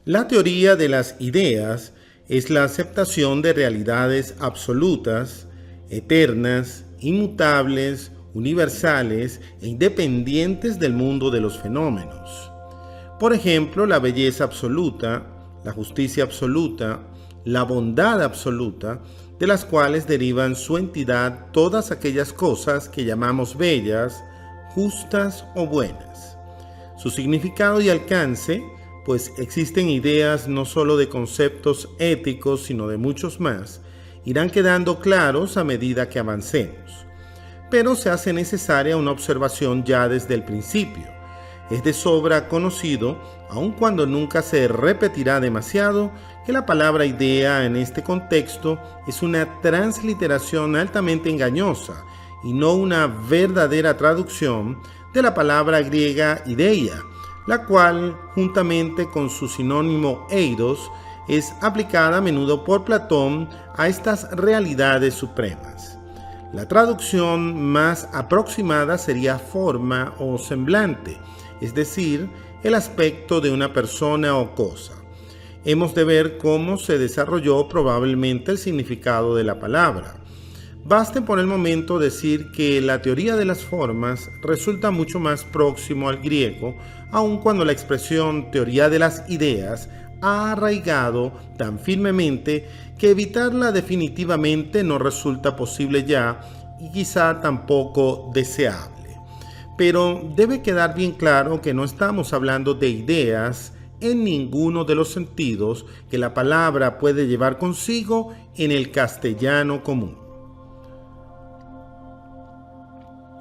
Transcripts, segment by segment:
La teoría de las ideas es la aceptación de realidades absolutas, eternas, inmutables, universales e independientes del mundo de los fenómenos. Por ejemplo, la belleza absoluta, la justicia absoluta, la bondad absoluta, de las cuales derivan su entidad todas aquellas cosas que llamamos bellas, justas o buenas. Su significado y alcance, pues existen ideas no solo de conceptos éticos, sino de muchos más, irán quedando claros a medida que avancemos. Pero se hace necesaria una observación ya desde el principio. Es de sobra conocido, aun cuando nunca se repetirá demasiado, que la palabra idea en este contexto es una transliteración altamente engañosa y no una verdadera traducción de la palabra griega ideia, la cual, juntamente con su sinónimo eidos, es aplicada a menudo por Platón a estas realidades supremas. La traducción más aproximada sería forma o semblante, es decir, el aspecto de una persona o cosa. Hemos de ver cómo se desarrolló probablemente el significado de la palabra. Baste por el momento decir que la teoría de las formas resulta mucho más próximo al griego, aun cuando la expresión teoría de las ideas ha arraigado tan firmemente que evitarla definitivamente no resulta posible ya y quizá tampoco deseable. Pero debe quedar bien claro que no estamos hablando de ideas en ninguno de los sentidos que la palabra puede llevar consigo en el castellano común.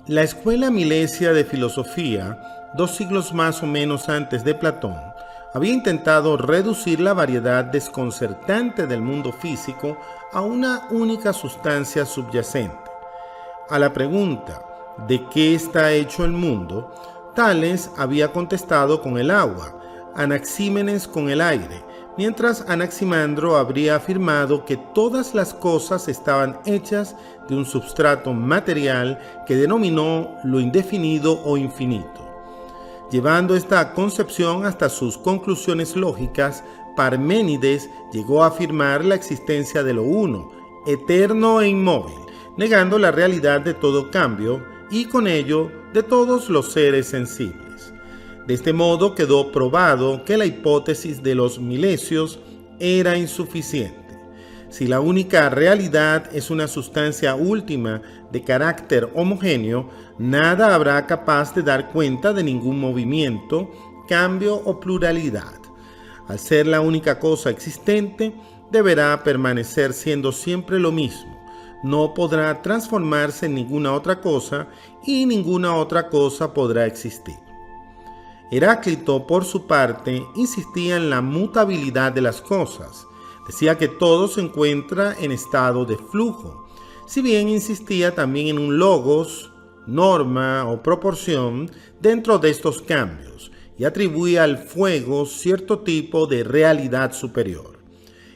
La escuela milesia de filosofía, 2 siglos más o menos antes de Platón, había intentado reducir la variedad desconcertante del mundo físico a una única sustancia subyacente. A la pregunta ¿de qué está hecho el mundo?, Tales había contestado con el agua, Anaxímenes con el aire, mientras Anaximandro habría afirmado que todas las cosas estaban hechas de un substrato material que denominó lo indefinido o infinito. Llevando esta concepción hasta sus conclusiones lógicas, Parménides llegó a afirmar la existencia de lo uno, eterno e inmóvil, negando la realidad de todo cambio y con ello de todos los seres sensibles. De este modo quedó probado que la hipótesis de los milesios era insuficiente. Si la única realidad es una sustancia última de carácter homogéneo, nada habrá capaz de dar cuenta de ningún movimiento, cambio o pluralidad. Al ser la única cosa existente, deberá permanecer siendo siempre lo mismo. No podrá transformarse en ninguna otra cosa y ninguna otra cosa podrá existir. Heráclito, por su parte, insistía en la mutabilidad de las cosas. Decía que todo se encuentra en estado de flujo, si bien insistía también en un logos, norma o proporción dentro de estos cambios, y atribuía al fuego cierto tipo de realidad superior.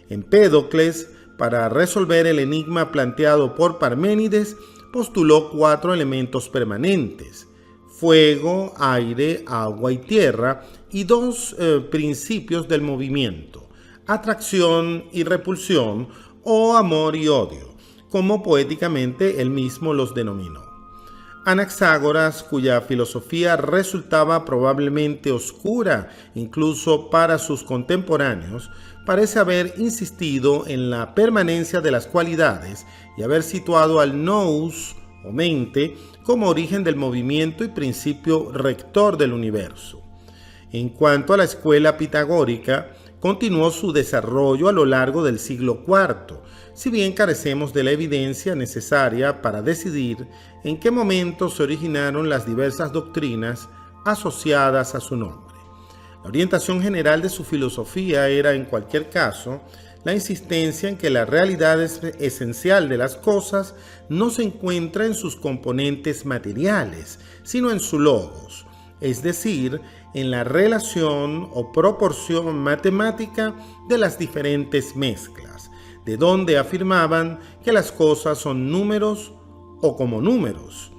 Empédocles, para resolver el enigma planteado por Parménides, postuló 4 elementos permanentes: fuego, aire, agua y tierra, y 2 principios del movimiento: atracción y repulsión, o amor y odio, como poéticamente él mismo los denominó. Anaxágoras, cuya filosofía resultaba probablemente oscura incluso para sus contemporáneos, parece haber insistido en la permanencia de las cualidades y haber situado al nous, o mente, como origen del movimiento y principio rector del universo. En cuanto a la escuela pitagórica, continuó su desarrollo a lo largo del siglo IV, si bien carecemos de la evidencia necesaria para decidir en qué momento se originaron las diversas doctrinas asociadas a su nombre. La orientación general de su filosofía era, en cualquier caso, la insistencia en que la realidad esencial de las cosas no se encuentra en sus componentes materiales, sino en su logos, es decir, en la relación o proporción matemática de las diferentes mezclas, de donde afirmaban que las cosas son números o como números.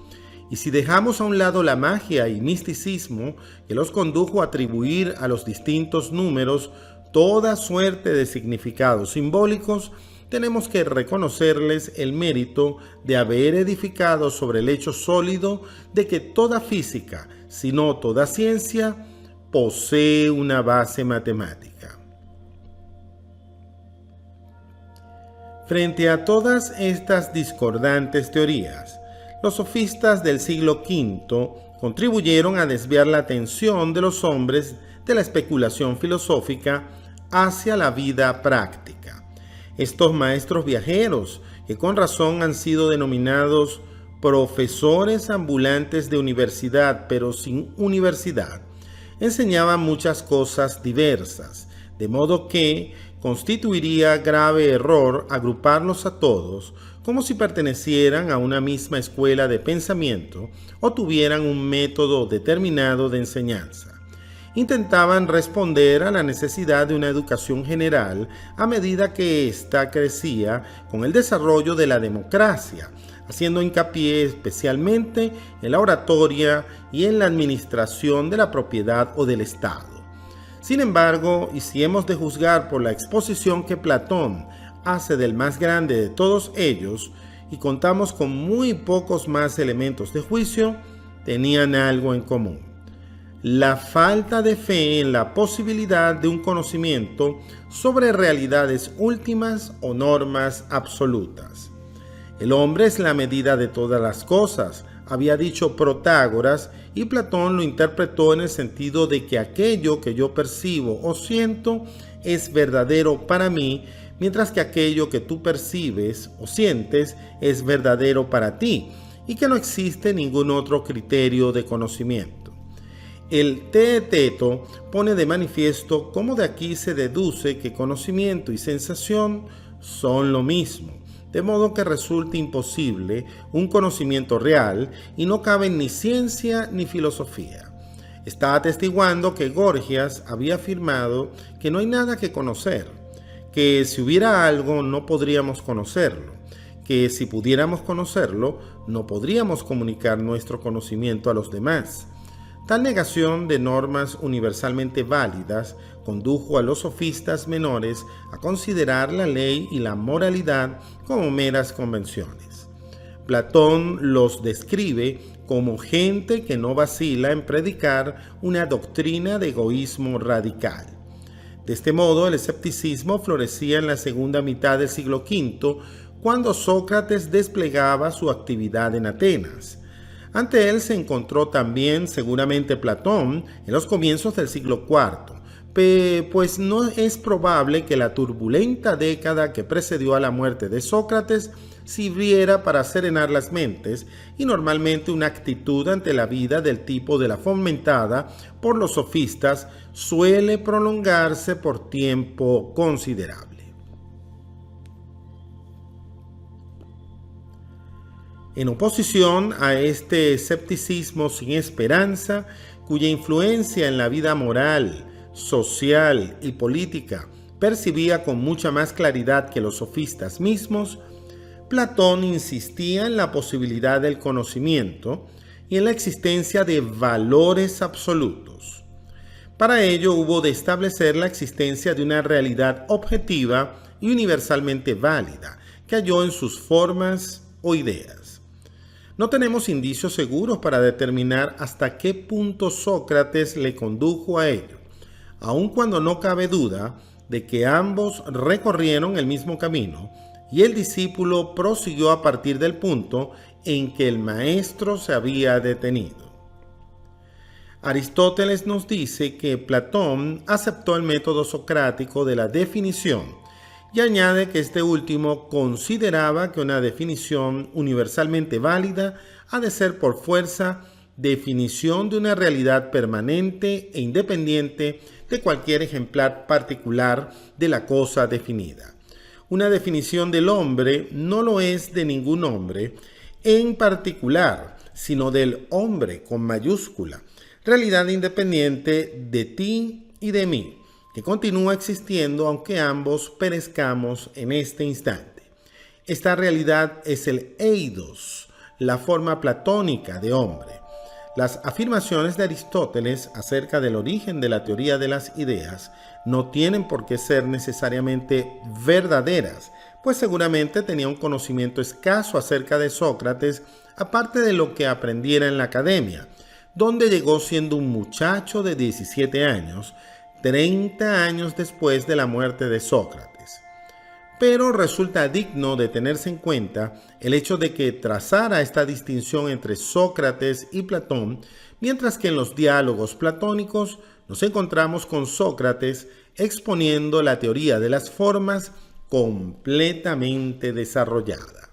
Y si dejamos a un lado la magia y misticismo que los condujo a atribuir a los distintos números toda suerte de significados simbólicos, tenemos que reconocerles el mérito de haber edificado sobre el hecho sólido de que toda física, si no toda ciencia, posee una base matemática. Frente a todas estas discordantes teorías, los sofistas del siglo V contribuyeron a desviar la atención de los hombres de la especulación filosófica hacia la vida práctica. Estos maestros viajeros, que con razón han sido denominados profesores ambulantes de universidad pero sin universidad, enseñaban muchas cosas diversas, de modo que constituiría grave error agruparlos a todos como si pertenecieran a una misma escuela de pensamiento o tuvieran un método determinado de enseñanza. Intentaban responder a la necesidad de una educación general a medida que ésta crecía con el desarrollo de la democracia, haciendo hincapié especialmente en la oratoria y en la administración de la propiedad o del Estado. Sin embargo, y si hemos de juzgar por la exposición que Platón hace del más grande de todos ellos, y contamos con muy pocos más elementos de juicio, tenían algo en común: la falta de fe en la posibilidad de un conocimiento sobre realidades últimas o normas absolutas. El hombre es la medida de todas las cosas, había dicho Protágoras, y Platón lo interpretó en el sentido de que aquello que yo percibo o siento es verdadero para mí, mientras que aquello que tú percibes o sientes es verdadero para ti, y que no existe ningún otro criterio de conocimiento. El Teeteto pone de manifiesto cómo de aquí se deduce que conocimiento y sensación son lo mismo, de modo que resulta imposible un conocimiento real y no caben ni ciencia ni filosofía. Está atestiguando que Gorgias había afirmado que no hay nada que conocer, que si hubiera algo no podríamos conocerlo, que si pudiéramos conocerlo no podríamos comunicar nuestro conocimiento a los demás. Tal negación de normas universalmente válidas condujo a los sofistas menores a considerar la ley y la moralidad como meras convenciones. Platón los describe como gente que no vacila en predicar una doctrina de egoísmo radical. De este modo, el escepticismo florecía en la segunda mitad del siglo V, cuando Sócrates desplegaba su actividad en Atenas. Ante él se encontró también seguramente Platón en los comienzos del siglo IV, pues no es probable que la turbulenta década que precedió a la muerte de Sócrates sirviera para serenar las mentes, y normalmente una actitud ante la vida del tipo de la fomentada por los sofistas suele prolongarse por tiempo considerable. En oposición a este escepticismo sin esperanza, cuya influencia en la vida moral, social y política percibía con mucha más claridad que los sofistas mismos, Platón insistía en la posibilidad del conocimiento y en la existencia de valores absolutos. Para ello hubo de establecer la existencia de una realidad objetiva y universalmente válida, que halló en sus formas o ideas. No tenemos indicios seguros para determinar hasta qué punto Sócrates le condujo a ello, aun cuando no cabe duda de que ambos recorrieron el mismo camino y el discípulo prosiguió a partir del punto en que el maestro se había detenido. Aristóteles nos dice que Platón aceptó el método socrático de la definición y añade que este último consideraba que una definición universalmente válida ha de ser por fuerza definición de una realidad permanente e independiente de cualquier ejemplar particular de la cosa definida. Una definición del hombre no lo es de ningún hombre en particular, sino del hombre con mayúscula, realidad independiente de ti y de mí, que continúa existiendo aunque ambos perezcamos en este instante. Esta realidad es el eidos, la forma platónica de hombre. Las afirmaciones de Aristóteles acerca del origen de la teoría de las ideas no tienen por qué ser necesariamente verdaderas, pues seguramente tenía un conocimiento escaso acerca de Sócrates, aparte de lo que aprendiera en la academia, donde llegó siendo un muchacho de 17 años, 30 años después de la muerte de Sócrates. Pero resulta digno de tenerse en cuenta el hecho de que trazara esta distinción entre Sócrates y Platón, mientras que en los diálogos platónicos nos encontramos con Sócrates exponiendo la teoría de las formas completamente desarrollada.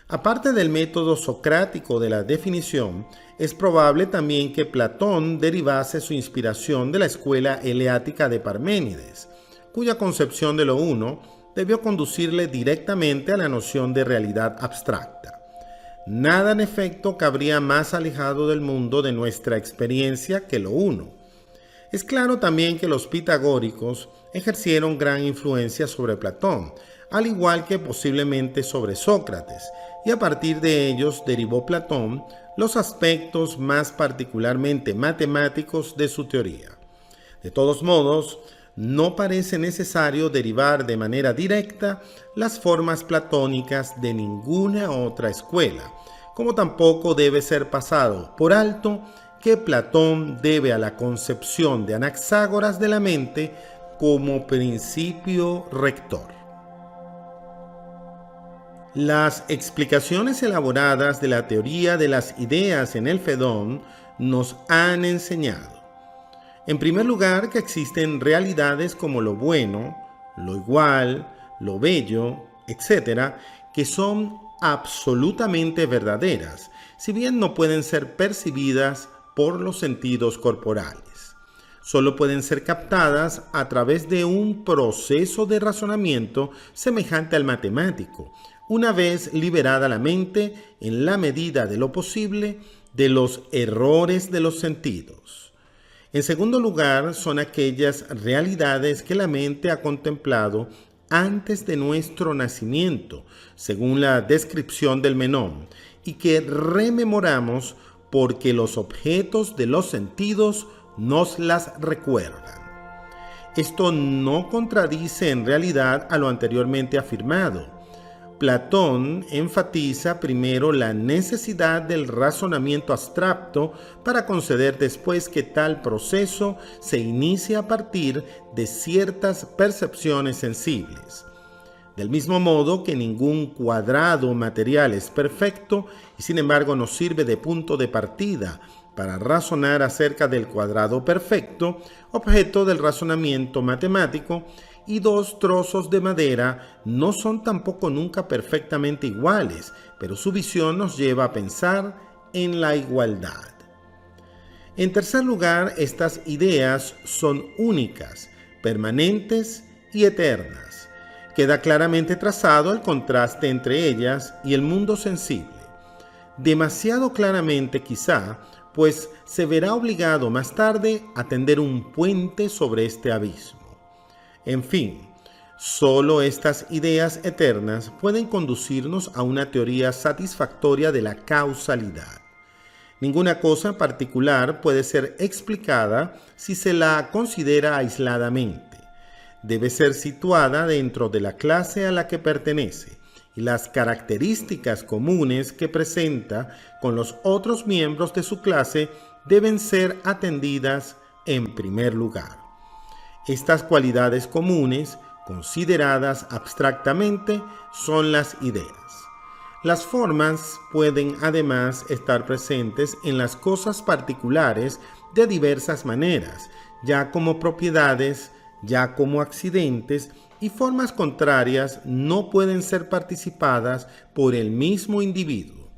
Aparte del método socrático de la definición, es probable también que Platón derivase su inspiración de la escuela eleática de Parménides, cuya concepción de lo uno debió conducirle directamente a la noción de realidad abstracta. Nada en efecto cabría más alejado del mundo de nuestra experiencia que lo uno. Es claro también que los pitagóricos ejercieron gran influencia sobre Platón, al igual que posiblemente sobre Sócrates, y a partir de ellos derivó Platón los aspectos más particularmente matemáticos de su teoría. De todos modos, no parece necesario derivar de manera directa las formas platónicas de ninguna otra escuela, como tampoco debe ser pasado por alto que Platón debe a la concepción de Anaxágoras de la mente como principio rector. Las explicaciones elaboradas de la teoría de las ideas en el Fedón nos han enseñado, en primer lugar, que existen realidades como lo bueno, lo igual, lo bello, etc., que son absolutamente verdaderas, si bien no pueden ser percibidas por los sentidos corporales. Solo pueden ser captadas a través de un proceso de razonamiento semejante al matemático, una vez liberada la mente, en la medida de lo posible, de los errores de los sentidos. En segundo lugar, son aquellas realidades que la mente ha contemplado antes de nuestro nacimiento, según la descripción del Menón, y que rememoramos porque los objetos de los sentidos nos las recuerdan. Esto no contradice en realidad a lo anteriormente afirmado. Platón enfatiza primero la necesidad del razonamiento abstracto para conceder después que tal proceso se inicia a partir de ciertas percepciones sensibles. Del mismo modo que ningún cuadrado material es perfecto y sin embargo nos sirve de punto de partida para razonar acerca del cuadrado perfecto, objeto del razonamiento matemático, y dos trozos de madera no son tampoco nunca perfectamente iguales, pero su visión nos lleva a pensar en la igualdad. En tercer lugar, estas ideas son únicas, permanentes y eternas. Queda claramente trazado el contraste entre ellas y el mundo sensible. Demasiado claramente quizá, pues se verá obligado más tarde a tender un puente sobre este abismo. En fin, solo estas ideas eternas pueden conducirnos a una teoría satisfactoria de la causalidad. Ninguna cosa particular puede ser explicada si se la considera aisladamente. Debe ser situada dentro de la clase a la que pertenece, y las características comunes que presenta con los otros miembros de su clase deben ser atendidas en primer lugar. Estas cualidades comunes, consideradas abstractamente, son las ideas. Las formas pueden además estar presentes en las cosas particulares de diversas maneras, ya como propiedades, ya como accidentes, y formas contrarias no pueden ser participadas por el mismo individuo.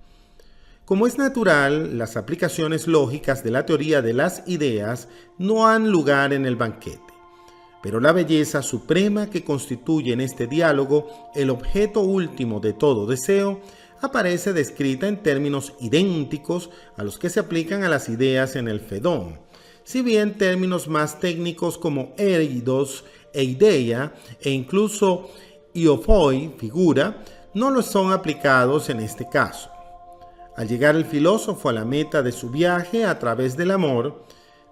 Como es natural, las aplicaciones lógicas de la teoría de las ideas no han lugar en el banquete. Pero la belleza suprema que constituye en este diálogo el objeto último de todo deseo aparece descrita en términos idénticos a los que se aplican a las ideas en el Fedón, si bien términos más técnicos como eidos e ideia e incluso iophoi, figura, no lo son aplicados en este caso. Al llegar el filósofo a la meta de su viaje a través del amor,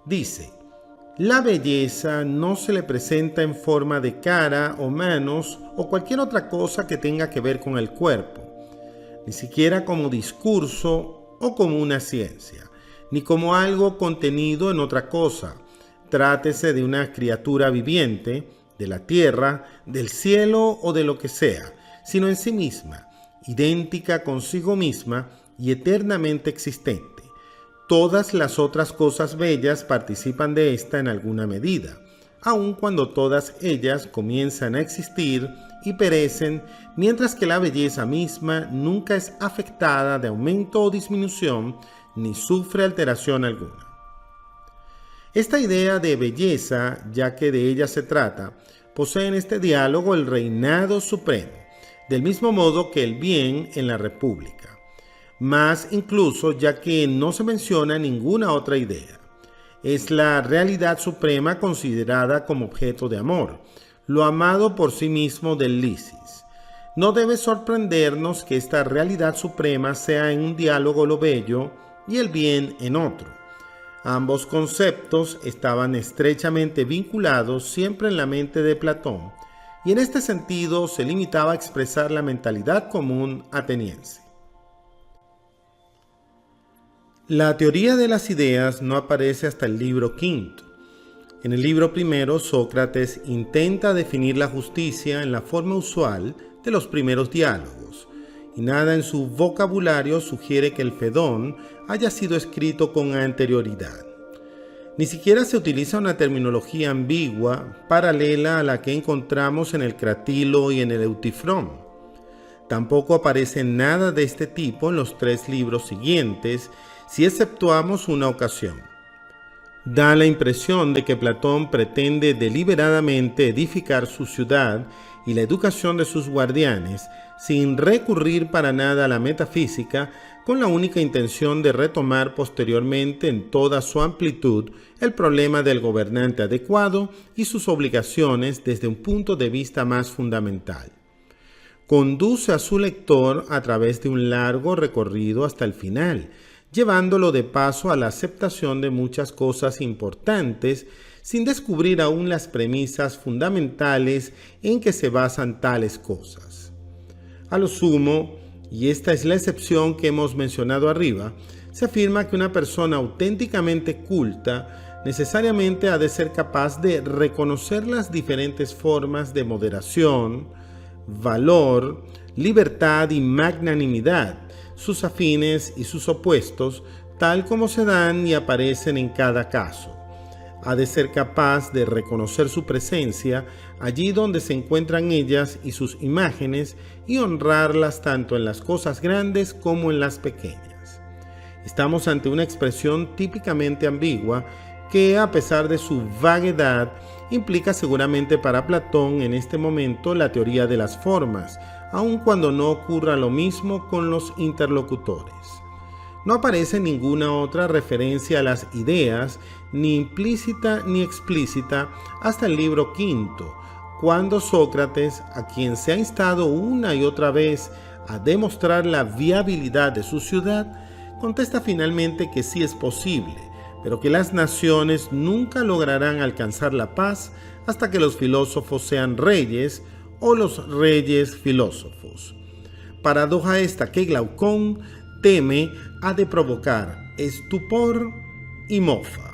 dice: la belleza no se le presenta en forma de cara o manos o cualquier otra cosa que tenga que ver con el cuerpo, ni siquiera como discurso o como una ciencia, ni como algo contenido en otra cosa. Trátese de una criatura viviente, de la tierra, del cielo o de lo que sea, sino en sí misma, idéntica consigo misma y eternamente existente. Todas las otras cosas bellas participan de esta en alguna medida, aun cuando todas ellas comienzan a existir y perecen, mientras que la belleza misma nunca es afectada de aumento o disminución, ni sufre alteración alguna. Esta idea de belleza, ya que de ella se trata, posee en este diálogo el reinado supremo, del mismo modo que el bien en la República. Más incluso, ya que no se menciona ninguna otra idea. Es la realidad suprema considerada como objeto de amor, lo amado por sí mismo del Lisis. No debe sorprendernos que esta realidad suprema sea en un diálogo lo bello y el bien en otro. Ambos conceptos estaban estrechamente vinculados siempre en la mente de Platón, y en este sentido se limitaba a expresar la mentalidad común ateniense. La teoría de las ideas no aparece hasta el libro quinto. En el libro primero, Sócrates intenta definir la justicia en la forma usual de los primeros diálogos, y nada en su vocabulario sugiere que el Fedón haya sido escrito con anterioridad. Ni siquiera se utiliza una terminología ambigua paralela a la que encontramos en el Cratilo y en el Eutifrón. Tampoco aparece nada de este tipo en los 3 libros siguientes, si exceptuamos una ocasión. Da la impresión de que Platón pretende deliberadamente edificar su ciudad y la educación de sus guardianes, sin recurrir para nada a la metafísica, con la única intención de retomar posteriormente en toda su amplitud el problema del gobernante adecuado y sus obligaciones desde un punto de vista más fundamental. Conduce a su lector a través de un largo recorrido hasta el final, llevándolo de paso a la aceptación de muchas cosas importantes, sin descubrir aún las premisas fundamentales en que se basan tales cosas. A lo sumo, y esta es la excepción que hemos mencionado arriba, se afirma que una persona auténticamente culta necesariamente ha de ser capaz de reconocer las diferentes formas de moderación, valor, libertad y magnanimidad, sus afines y sus opuestos, tal como se dan y aparecen en cada caso. Ha de ser capaz de reconocer su presencia allí donde se encuentran ellas y sus imágenes y honrarlas tanto en las cosas grandes como en las pequeñas. Estamos ante una expresión típicamente ambigua que, a pesar de su vaguedad, implica seguramente para Platón en este momento la teoría de las formas, aun cuando no ocurra lo mismo con los interlocutores. No aparece ninguna otra referencia a las ideas, ni implícita ni explícita, hasta el libro quinto, cuando Sócrates, a quien se ha instado una y otra vez a demostrar la viabilidad de su ciudad, contesta finalmente que sí es posible, pero que las naciones nunca lograrán alcanzar la paz hasta que los filósofos sean reyes o los reyes filósofos. Paradoja esta que Glaucón teme ha de provocar estupor y mofa.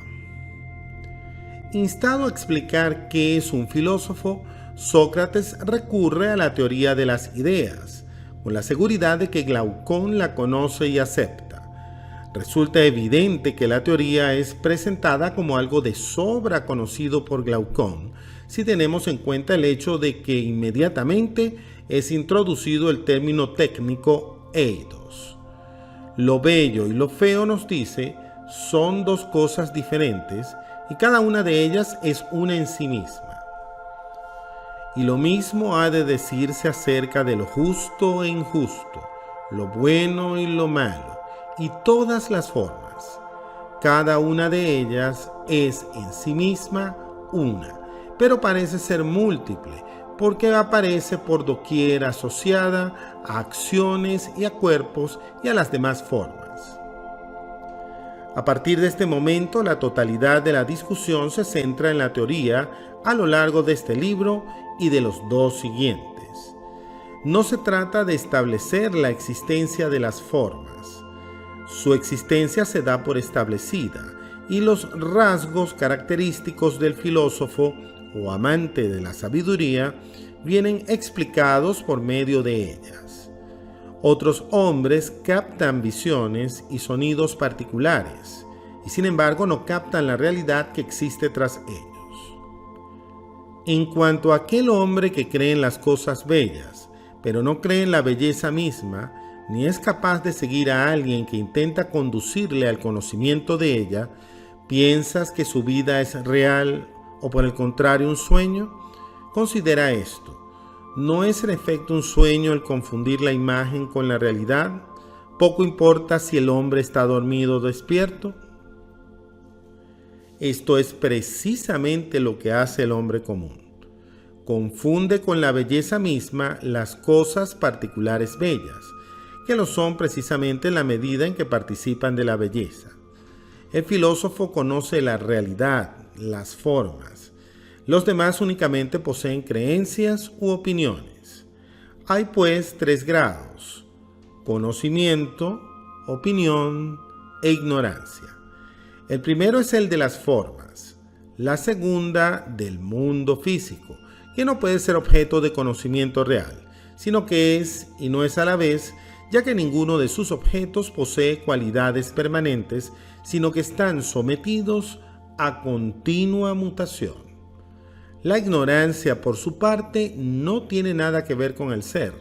Instado a explicar qué es un filósofo, Sócrates recurre a la teoría de las ideas, con la seguridad de que Glaucón la conoce y acepta. Resulta evidente que la teoría es presentada como algo de sobra conocido por Glaucón, si tenemos en cuenta el hecho de que inmediatamente es introducido el término técnico eidos. Lo bello y lo feo, nos dice, son 2 cosas diferentes y cada una de ellas es una en sí misma. Y lo mismo ha de decirse acerca de lo justo e injusto, lo bueno y lo malo, y todas las formas. Cada una de ellas es en sí misma una, pero parece ser múltiple, porque aparece por doquier asociada a acciones y a cuerpos y a las demás formas. A partir de este momento, la totalidad de la discusión se centra en la teoría a lo largo de este libro y de los dos siguientes. No se trata de establecer la existencia de las formas. Su existencia se da por establecida y los rasgos característicos del filósofo o amante de la sabiduría vienen explicados por medio de ellas. Otros hombres captan visiones y sonidos particulares, y sin embargo no captan la realidad que existe tras ellos. En cuanto a aquel hombre que cree en las cosas bellas, pero no cree en la belleza misma, ni es capaz de seguir a alguien que intenta conducirle al conocimiento de ella, ¿piensas que su vida es real o por el contrario un sueño? Considera esto. ¿No es en efecto un sueño el confundir la imagen con la realidad? Poco importa si el hombre está dormido o despierto. Esto es precisamente lo que hace el hombre común. Confunde con la belleza misma las cosas particulares bellas, que lo son precisamente en la medida en que participan de la belleza. El filósofo conoce la realidad, las formas. Los demás únicamente poseen creencias u opiniones. Hay pues 3 grados: conocimiento, opinión e ignorancia. El primero es el de las formas, la segunda del mundo físico, que no puede ser objeto de conocimiento real, sino que es y no es a la vez, ya que ninguno de sus objetos posee cualidades permanentes, sino que están sometidos a continua mutación. La ignorancia, por su parte, no tiene nada que ver con el ser,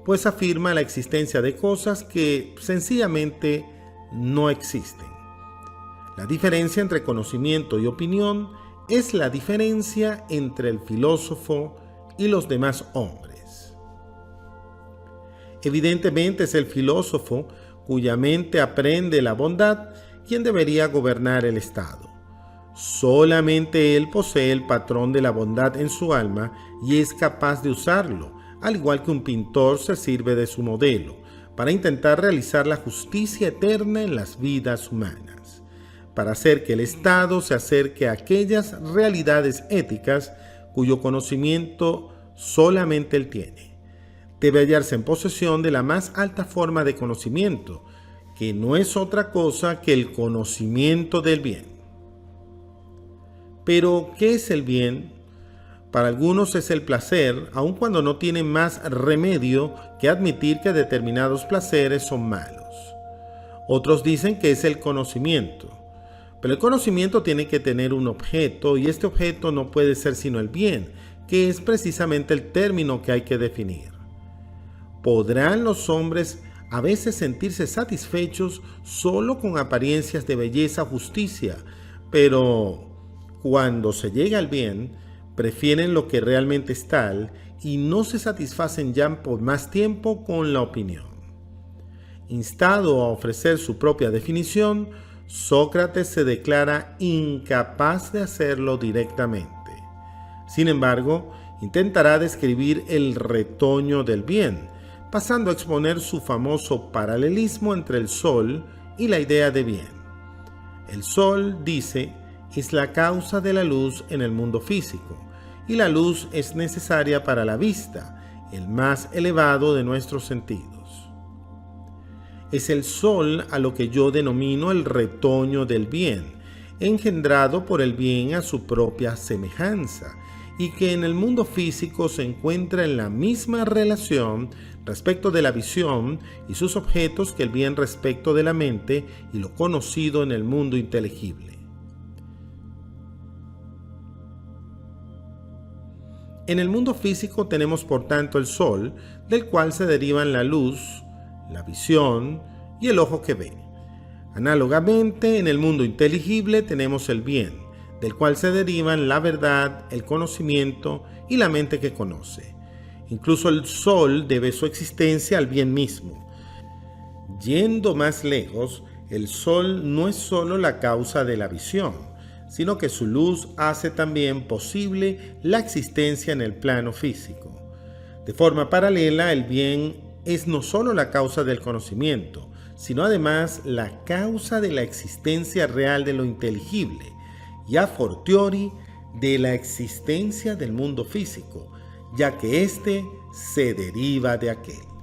pues afirma la existencia de cosas que sencillamente no existen. La diferencia entre conocimiento y opinión es la diferencia entre el filósofo y los demás hombres. Evidentemente es el filósofo, cuya mente aprende la bondad, quien debería gobernar el Estado. Solamente él posee el patrón de la bondad en su alma y es capaz de usarlo, al igual que un pintor se sirve de su modelo, para intentar realizar la justicia eterna en las vidas humanas, para hacer que el Estado se acerque a aquellas realidades éticas cuyo conocimiento solamente él tiene. Debe hallarse en posesión de la más alta forma de conocimiento, que no es otra cosa que el conocimiento del bien. Pero, ¿qué es el bien? Para algunos es el placer, aun cuando no tienen más remedio que admitir que determinados placeres son malos. Otros dicen que es el conocimiento, pero el conocimiento tiene que tener un objeto y este objeto no puede ser sino el bien, que es precisamente el término que hay que definir. ¿Podrán los hombres a veces sentirse satisfechos solo con apariencias de belleza o justicia, pero cuando se llega al bien, prefieren lo que realmente es tal y no se satisfacen ya por más tiempo con la opinión? Instado a ofrecer su propia definición, Sócrates se declara incapaz de hacerlo directamente. Sin embargo, intentará describir el retoño del bien, pasando a exponer su famoso paralelismo entre el sol y la idea de bien. El sol, dice, es la causa de la luz en el mundo físico, y la luz es necesaria para la vista, el más elevado de nuestros sentidos. Es el sol a lo que yo denomino el retoño del bien, engendrado por el bien a su propia semejanza, y que en el mundo físico se encuentra en la misma relación respecto de la visión y sus objetos que el bien respecto de la mente y lo conocido en el mundo inteligible. En el mundo físico tenemos por tanto el sol, del cual se derivan la luz, la visión y el ojo que ve. Análogamente, en el mundo inteligible tenemos el bien, del cual se derivan la verdad, el conocimiento y la mente que conoce. Incluso el sol debe su existencia al bien mismo. Yendo más lejos, el sol no es solo la causa de la visión, sino que su luz hace también posible la existencia en el plano físico. De forma paralela, el bien es no solo la causa del conocimiento, sino además la causa de la existencia real de lo inteligible y a fortiori de la existencia del mundo físico, ya que éste se deriva de aquel.